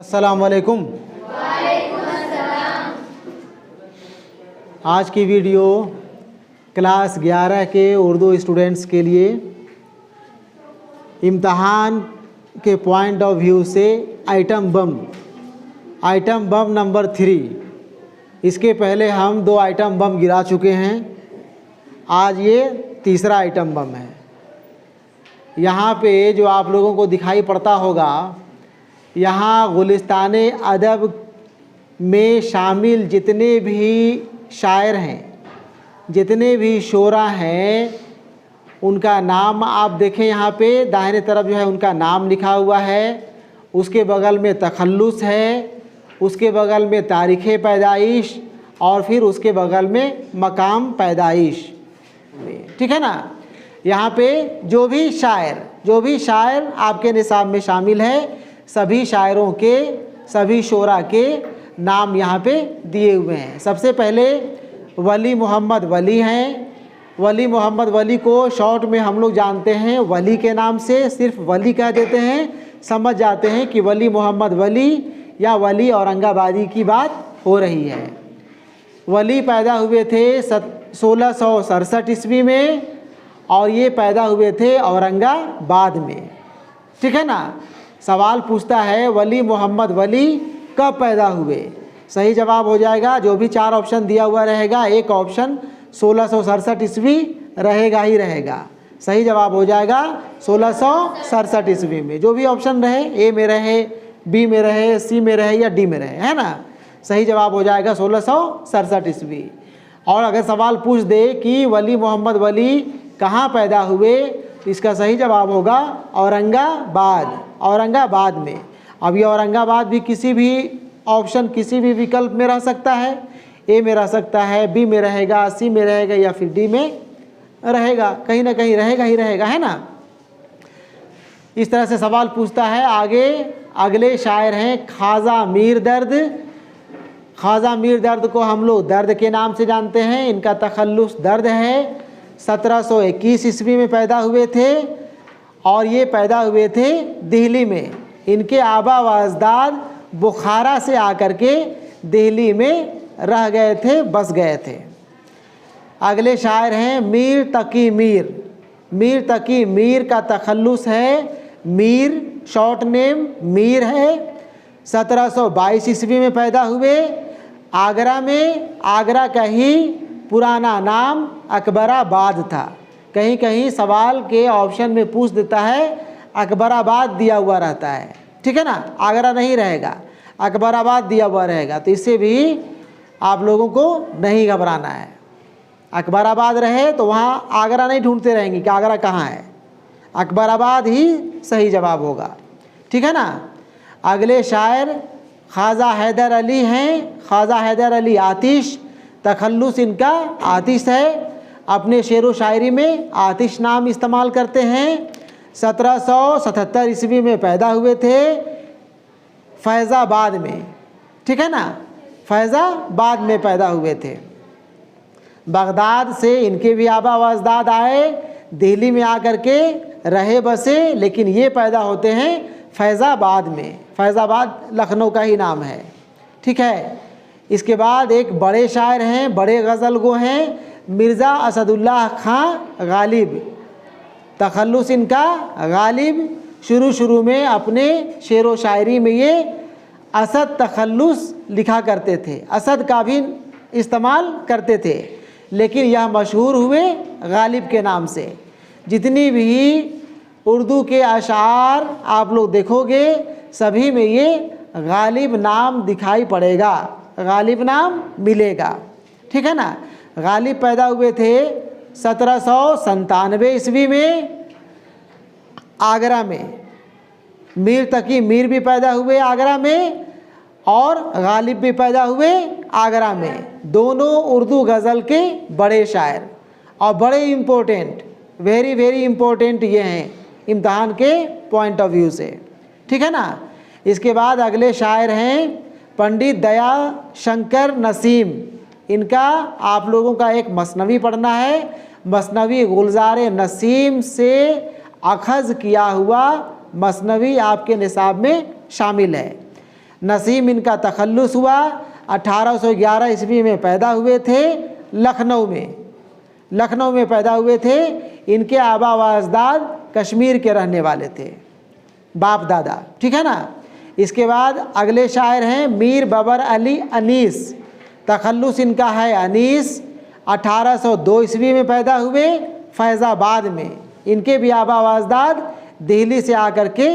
अस्सलाम वालेकुम। आज की वीडियो क्लास 11 के उर्दू स्टूडेंट्स के लिए इम्तहान के पॉइंट ऑफ व्यू से आइटम बम नंबर 3। इसके पहले हम 2 आइटम बम गिरा चुके हैं। आज ये तीसरा आइटम बम है। यहाँ पे जो आप लोगों को दिखाई पड़ता होगा, यहाँ गुलिस्तान अदब में शामिल जितने भी शायर हैं, जितने भी शोरा हैं, उनका नाम आप देखें। यहाँ पे दाहिने तरफ जो है उनका नाम लिखा हुआ है, उसके बगल में तखल्लुस है, उसके बगल में तारीख़ पैदाइश और फिर उसके बगल में मकाम पैदाइश। ठीक है ना। यहाँ पे जो भी शायर आपके निसाब में शामिल है, सभी शायरों के, सभी शोरा के नाम यहाँ पे दिए हुए हैं। सबसे पहले वली मोहम्मद वली हैं। वली मोहम्मद वली को शॉर्ट में हम लोग जानते हैं वली के नाम से, सिर्फ वली कह देते हैं। समझ जाते हैं कि वली मोहम्मद वली या वली औरंगाबादी की बात हो रही है। वली पैदा हुए थे 1667 ईस्वी में और ये पैदा हुए थे औरंगाबाद में। ठीक है ना। सवाल पूछता है वली मोहम्मद वली कब पैदा हुए। सही जवाब हो जाएगा, जो भी 4 ऑप्शन दिया हुआ रहेगा, एक ऑप्शन 1667 ईस्वी रहेगा ही रहेगा। सही जवाब हो जाएगा 1667 ईस्वी में। जो भी ऑप्शन रहे, ए में रहे, बी में रहे, सी में रहे या डी में रहे, है ना। सही जवाब हो जाएगा 1667 ईस्वी। और अगर सवाल पूछ दे कि वली मोहम्मद वली कहाँ पैदा हुए, तो इसका सही जवाब होगा औरंगाबाद में। अब ये औरंगाबाद भी किसी भी ऑप्शन, किसी भी विकल्प में रह सकता है। ए में रह सकता है, बी में रहेगा, सी में रहेगा या फिर डी में रहेगा। कहीं ना कहीं रहेगा ही रहेगा, है ना। इस तरह से सवाल पूछता है। आगे अगले शायर हैं ख्वाजा मीर दर्द। ख्वाजा मीर दर्द को हम लोग दर्द के नाम से जानते हैं। इनका तखल्लुस दर्द है। 1721 ईस्वी में पैदा हुए थे और ये पैदा हुए थे दिल्ली में। इनके आबा व अजदाद बुखारा से आकर के दिल्ली में रह गए थे, बस गए थे। अगले शायर हैं मीर तकी मीर। मीर तकी मीर का तखल्लुस है मीर, शॉर्ट नेम मीर है। 1722 ईस्वी में पैदा हुए आगरा में। आगरा का ही पुराना नाम अकबराबाद था। कहीं कहीं सवाल के ऑप्शन में पूछ देता है, अकबराबाद दिया हुआ रहता है। ठीक है ना। आगरा नहीं रहेगा, अकबराबाद दिया हुआ रहेगा। तो इससे भी आप लोगों को नहीं घबराना है। अकबराबाद रहे तो वहाँ आगरा नहीं ढूंढते रहेंगे कि आगरा कहाँ है। अकबराबाद ही सही जवाब होगा। ठीक है ना। अगले शायर ख्वाजा हैदर अली हैं। ख्वाजा हैदर अली आतिश। तखल्लुस इनका आतिश है। अपने शेर व शायरी में आतिश नाम इस्तेमाल करते हैं। 1777 ईस्वी में पैदा हुए थे फैज़ाबाद में। ठीक है ना। फैज़ाबाद में पैदा हुए थे। बगदाद से इनके भी आबा व अजदाद आए, दिल्ली में आकर के रहे बसे, लेकिन ये पैदा होते हैं फैज़ाबाद में। फैज़ाबाद लखनऊ का ही नाम है। ठीक है। इसके बाद एक बड़े शायर हैं, बड़े गज़ल गो हैं, मिर्ज़ा असदुल्लाह खां गालिब। तखल्लुस इनका गालिब। शुरू में अपने शेर व शायरी में ये असद तखल्लुस लिखा करते थे, असद का भी इस्तेमाल करते थे, लेकिन यह मशहूर हुए गालिब के नाम से। जितनी भी उर्दू के अशार आप लोग देखोगे, सभी में ये गालिब नाम दिखाई पड़ेगा, गालिब नाम मिलेगा। ठीक है ना। गालिब पैदा हुए थे 1797 ईस्वी में आगरा में। मीर तकी मीर भी पैदा हुए आगरा में और गालिब भी पैदा हुए आगरा में। दोनों उर्दू गज़ल के बड़े शायर और बड़े इम्पोर्टेंट, वेरी वेरी इम्पोर्टेंट ये हैं इम्तहान के पॉइंट ऑफ व्यू से। ठीक है ना। इसके बाद अगले शायर हैं पंडित दया शंकर नसीम। इनका आप लोगों का एक मसनवी पढ़ना है। मसनवी गुलजार नसीम से अखज़ किया हुआ मसनवी आपके निसाब में शामिल है। नसीम इनका तखल्लुस हुआ, 1811 ईस्वी में पैदा हुए थे, लखनऊ में पैदा हुए थे। इनके आबा व अजदाद कश्मीर के रहने वाले थे, बाप दादा, ठीक है ना। इसके बाद अगले शायर हैं मीर बबर अली अनीस, तखल्लुस इनका है अनीस, 1802 ईस्वी में पैदा हुए फैज़ाबाद में। इनके भी आबा व अजदाद दिल्ली से आकर के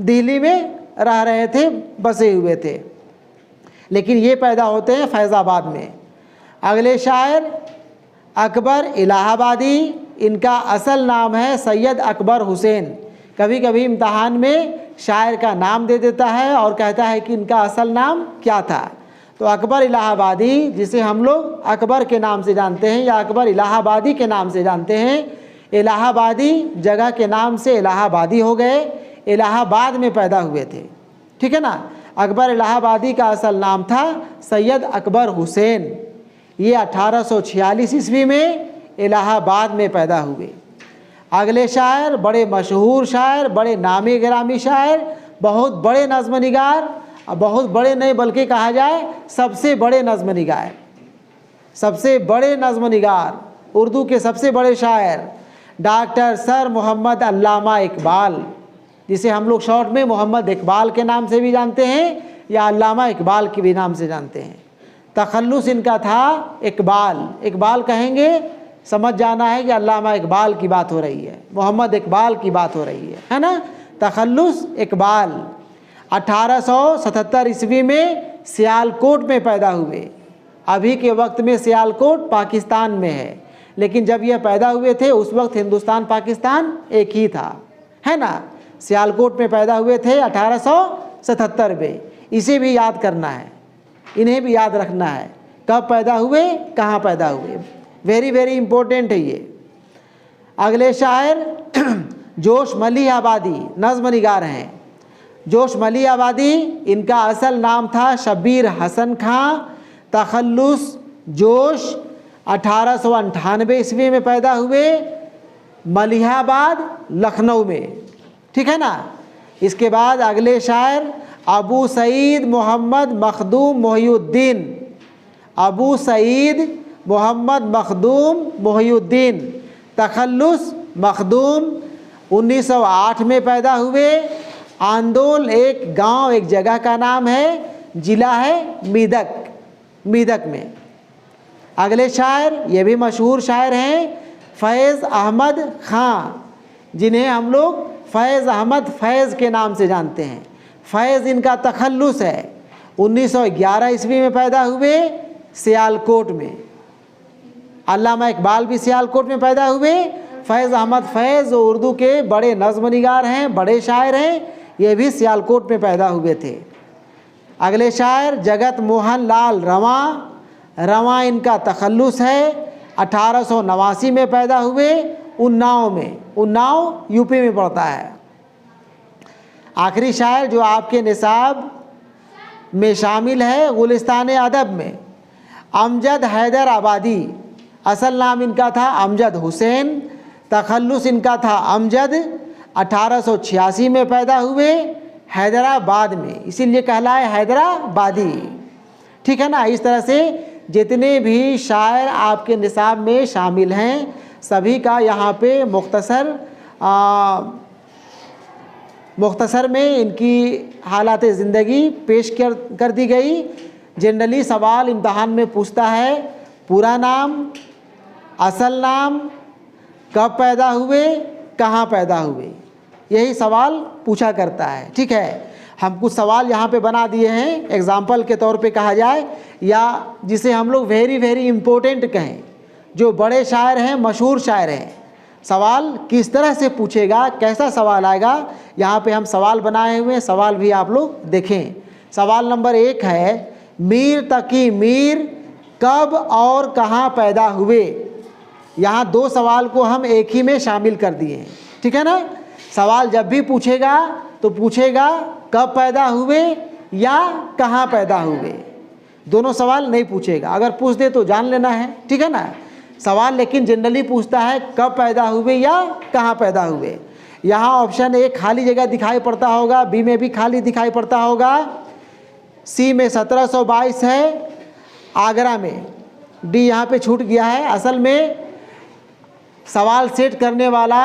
दिल्ली में रह रहे थे, बसे हुए थे, लेकिन ये पैदा होते हैं फैज़ाबाद में। अगले शायर अकबर इलाहाबादी, इनका असल नाम है सैयद अकबर हुसैन। कभी कभी इम्तहान में शायर का नाम दे देता है और कहता है कि इनका असल नाम क्या था। तो अकबर इलाहाबादी, जिसे हम लोग अकबर के नाम से जानते हैं या अकबर इलाहाबादी के नाम से जानते हैं, इलाहाबादी जगह के नाम से इलाहाबादी हो गए, इलाहाबाद में पैदा हुए थे, ठीक है ना। अकबर इलाहाबादी का असल नाम था सैयद अकबर हुसैन। ये 1846 ईस्वी में इलाहाबाद में पैदा हुए। अगले शायर बड़े मशहूर शायर, बड़े नामी गिरामी शायर, बहुत बड़े नज़्म निगार, बहुत बड़े नहीं बल्कि कहा जाए सबसे बड़े नज़्म निगार, सबसे बड़े नज़्म निगार, उर्दू के सबसे बड़े शायर डॉक्टर सर मोहम्मद अल्लामा इकबाल, जिसे हम लोग शॉर्ट में मोहम्मद इकबाल के नाम से भी जानते हैं या अल्लामा इकबाल के भी नाम से जानते हैं। तखल्लुस इनका था इकबाल, इकबाल कहेंगे समझ जाना है कि अल्लामा इकबाल की बात हो रही है, मोहम्मद इकबाल की बात हो रही है ना। तखल्लुस इकबाल 1877 ईस्वी में सियालकोट में पैदा हुए। अभी के वक्त में सियालकोट पाकिस्तान में है, लेकिन जब यह पैदा हुए थे उस वक्त हिंदुस्तान पाकिस्तान एक ही था, है ना। सियालकोट में पैदा हुए थे 1877 में। इसे भी याद करना है, इन्हें भी याद रखना है, कब पैदा हुए, कहाँ पैदा हुए, वेरी वेरी इंपॉर्टेंट है ये। अगले शायर जोश मली आबादी, नज़्म निगार हैं। जोश मली आबादी, इनका असल नाम था शब्बीर हसन खां, तखल्लुस जोश, 1898 ईस्वी में पैदा हुए, मलिहाबाद लखनऊ में, ठीक है ना। इसके बाद अगले शायर अबू सईद मोहम्मद मखदूम मोहिउद्दीन, अबू सईद मोहम्मद मखदूम मोहिउद्दीन, तखल्लुस मखदूम, 1908 में पैदा हुए। आंदोल एक गांव, एक जगह का नाम है, ज़िला है मीदक में। अगले शायर, ये भी मशहूर शायर हैं, फैज़ अहमद ख़ां, जिन्हें हम लोग फैज़ अहमद फैज़ के नाम से जानते हैं। फैज़ इनका तखल्लुस है, 1911 ईस्वी में पैदा हुए, सियालकोट में। अल्लामा इकबाल भी सियालकोट में पैदा हुए। फैज़ अहमद फैज़ उर्दू के बड़े नज़्म निगार हैं, बड़े शायर हैं, ये भी सियालकोट में पैदा हुए थे। अगले शायर जगत मोहन लाल रवां इनका तखल्लुस है, 1889 में पैदा हुए, उन्नाव यूपी में पड़ता है। आखिरी शायर जो आपके निसाब में शामिल है गुलिस्तान अदब में, अमजद हैदर आबादी, असल नाम इनका था अमजद हुसैन, तखल्लुस इनका था अमजद, 1886 में पैदा हुए, हैदराबाद में, इसीलिए कहलाए हैदराबादी, ठीक है ना। इस तरह से जितने भी शायर आपके निसाब में शामिल हैं सभी का यहाँ पे मुख्तसर में इनकी हालात ज़िंदगी पेश कर दी गई। जनरली सवाल इम्तहान में पूछता है पूरा नाम, असल नाम, कब पैदा हुए, कहाँ पैदा हुए, यही सवाल पूछा करता है, ठीक है। हम कुछ सवाल यहाँ पे बना दिए हैं एग्ज़ाम्पल के तौर पे कहा जाए, या जिसे हम लोग वेरी वेरी इम्पोर्टेंट कहें, जो बड़े शायर हैं, मशहूर शायर हैं। सवाल किस तरह से पूछेगा, कैसा सवाल आएगा, यहाँ पे हम सवाल बनाए हुए हैं, सवाल भी आप लोग देखें। सवाल नंबर 1 है, मीर तकी मीर कब और कहाँ पैदा हुए। यहाँ 2 सवाल को हम एक ही में शामिल कर दिए हैं, ठीक है ना। सवाल जब भी पूछेगा तो पूछेगा कब पैदा हुए या कहाँ पैदा हुए, दोनों सवाल नहीं पूछेगा। अगर पूछ दे तो जान लेना है, ठीक है ना। सवाल लेकिन जनरली पूछता है कब पैदा हुए या कहाँ पैदा हुए। यहाँ ऑप्शन ए खाली जगह दिखाई पड़ता होगा, बी में भी खाली दिखाई पड़ता होगा, सी में 1722 है आगरा में, डी यहाँ पे छूट गया है। असल में सवाल सेट करने वाला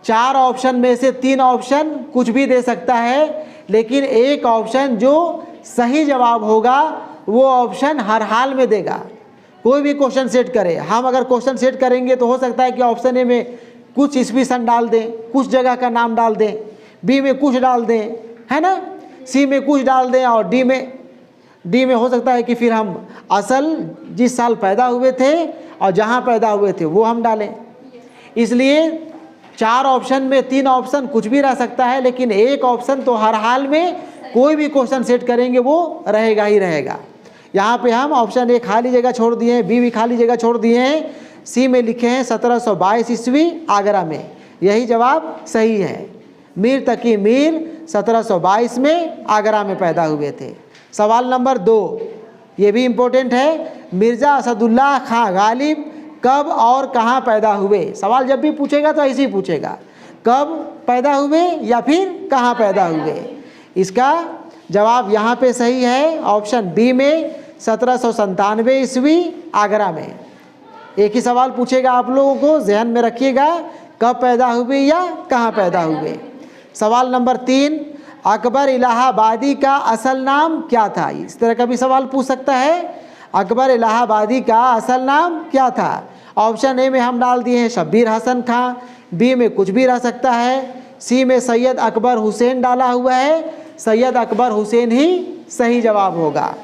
4 ऑप्शन में से 3 ऑप्शन कुछ भी दे सकता है, लेकिन एक ऑप्शन जो सही जवाब होगा वो ऑप्शन हर हाल में देगा। कोई भी क्वेश्चन सेट करे, हम अगर क्वेश्चन सेट करेंगे तो हो सकता है कि ऑप्शन ए में कुछ ईस्वी सन डाल दें, कुछ जगह का नाम डाल दें, बी में कुछ डाल दें, है ना, सी में कुछ डाल दें, और डी में हो सकता है कि फिर हम असल जिस साल पैदा हुए थे और जहाँ पैदा हुए थे वो हम डालें। इसलिए 4 ऑप्शन में 3 ऑप्शन कुछ भी रह सकता है, लेकिन एक ऑप्शन तो हर हाल में कोई भी क्वेश्चन सेट करेंगे वो रहेगा ही रहेगा। यहाँ पे हम ऑप्शन ए खाली जगह छोड़ दिए हैं, बी भी खाली जगह छोड़ दिए हैं, सी में लिखे हैं 1722 ईस्वी आगरा में, यही जवाब सही है। मीर तकी मीर 1722 में आगरा में पैदा हुए थे। सवाल नंबर 2, ये भी इम्पोर्टेंट है, मिर्ज़ा असदुल्लाह खां गालिब कब और कहाँ पैदा हुए। सवाल जब भी पूछेगा तो ऐसे ही पूछेगा, कब पैदा हुए या फिर कहाँ पैदा हुए। इसका जवाब यहाँ पे सही है, ऑप्शन बी में 1797 ईस्वी आगरा में। एक ही सवाल पूछेगा, आप लोगों को ध्यान में रखिएगा, कब पैदा हुए या कहाँ पैदा हुए। सवाल नंबर 3, अकबर इलाहाबादी का असल नाम क्या था। इस तरह का भी सवाल पूछ सकता है, अकबर इलाहाबादी का असल नाम क्या था। ऑप्शन ए में हम डाल दिए हैं शब्बीर हसन खां, बी में कुछ भी रह सकता है, सी में सैयद अकबर हुसैन डाला हुआ है, सैयद अकबर हुसैन ही सही जवाब होगा।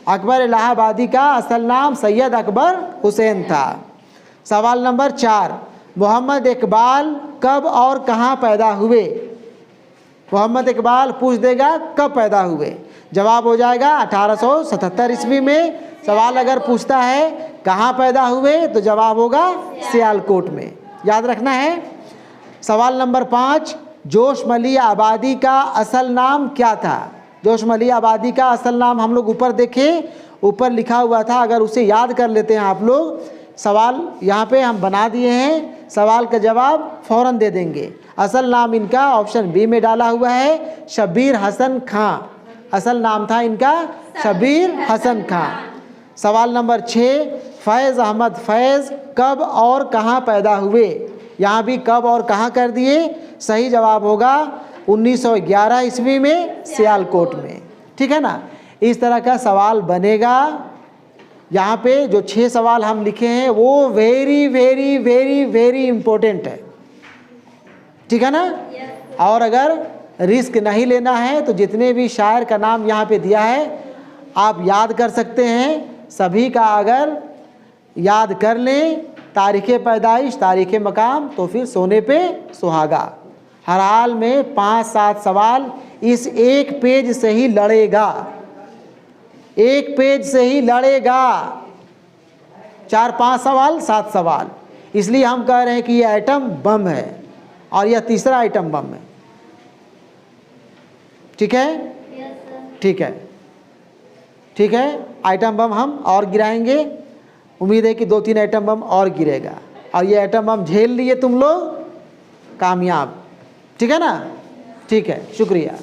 अकबर इलाहाबादी का असल नाम सैयद अकबर हुसैन था। सवाल नंबर 4, मोहम्मद इकबाल कब और कहाँ पैदा हुए। मोहम्मद इकबाल पूछ देगा कब पैदा हुए, जवाब हो जाएगा 1877 ईस्वी में। सवाल अगर पूछता है कहाँ पैदा हुए तो जवाब होगा सियालकोट में, याद रखना है। सवाल नंबर 5, जोशमली आबादी का असल नाम क्या था। जोशमली आबादी का असल नाम हम लोग ऊपर देखें, ऊपर लिखा हुआ था, अगर उसे याद कर लेते हैं आप लोग, सवाल यहाँ पे हम बना दिए हैं, सवाल का जवाब फ़ौरन दे देंगे। असल नाम इनका ऑप्शन बी में डाला हुआ है शब्बीर हसन खां, असल नाम था इनका शब्बीर हसन खां। सवाल नंबर 6, फैज़ अहमद फैज़ कब और कहाँ पैदा हुए। यहाँ भी कब और कहाँ कर दिए, सही जवाब होगा 1911 ईस्वी में सियालकोट में, ठीक है ना। इस तरह का सवाल बनेगा। यहाँ पे जो 6 सवाल हम लिखे हैं वो very very very very important है, ठीक है ना। और अगर रिस्क नहीं लेना है तो जितने भी शायर का नाम यहाँ पे दिया है आप याद कर सकते हैं, सभी का अगर याद कर लें, तारीख़ पैदाइश तारीख़ मकाम, तो फिर सोने पे सुहागा। हर हाल में 5-7 सवाल इस एक पेज से ही लड़ेगा, एक पेज से ही लड़ेगा, 4-5 सवाल 7 सवाल। इसलिए हम कह रहे हैं कि ये आइटम बम है और यह तीसरा आइटम बम है, ठीक है। ठीक है, ठीक है, आइटम बम हम और गिराएंगे, उम्मीद है कि 2-3 आइटम बम और गिरेगा और ये आइटम बम झेल लिए तुम लोग कामयाब, ठीक है ना। ठीक है, शुक्रिया।